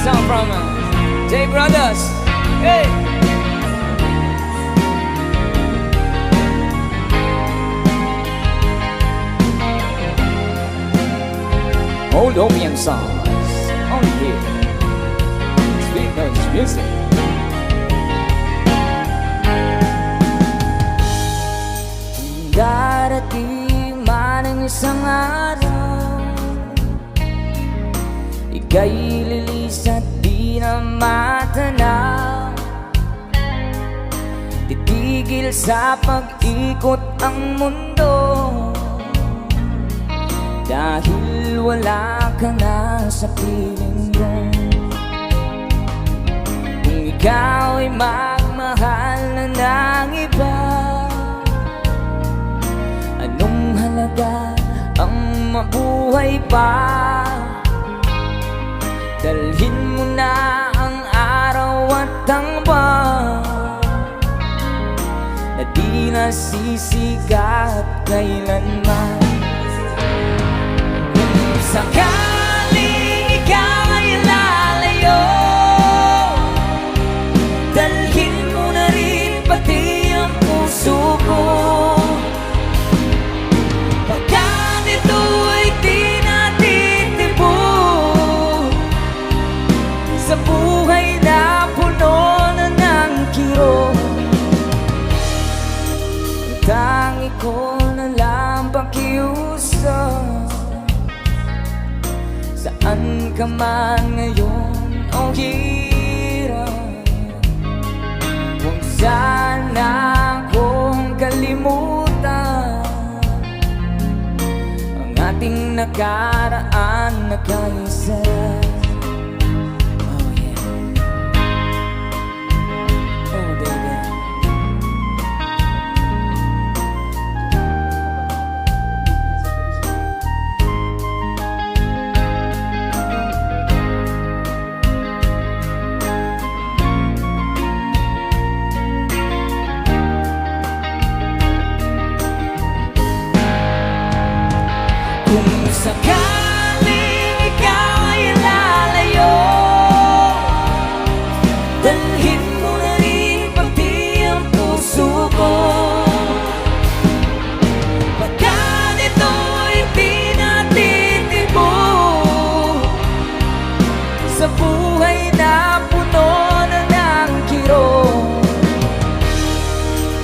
song from J Brothers. Hey! Old opium songs, only here. Sweet Notes Music. Darating man ang isang araw, ika'y lilis at di na matanaw. Titigil sa pag-ikot ang mundo, dahil wala ka na sa piling ko. Kung ikaw ay magmahal na ng iba, anong halaga ang mabuhay pa? Dalhin mo na ang araw at ang buwan na di nasisikat kailanman. Kung sakaling ikaw ay lalayo, dalhin mo na rin pati ang puso ko. Sa buhay na puno na ng kirot, tangi ko na lang pakiusap. Saan ka man ngayon o hirap, kung sana kong kalimutan ang ating nakaraan na kaisa. Kung sakaling ikaw ay lalayo, dalhin mo na rin pati ang puso ko. Pagkat ito'y pinatitibo sa buhay na puno na ng kirot,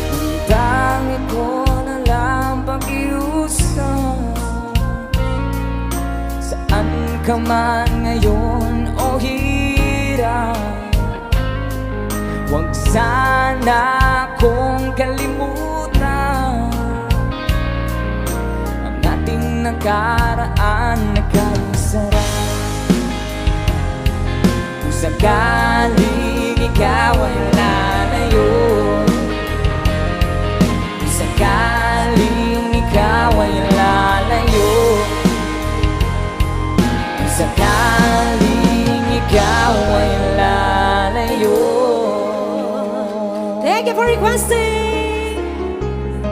ang tangi ko na lang pakiusap. Saan ka man ngayon o hirap, huwag sana kong kalimutan ang ating nakaraan na kaisarap. Kung sakaling ikaw ay lalayo, kung sakaling ikaw ay lalayo, sakaling ikaw ay lalayo. Thank you for requesting.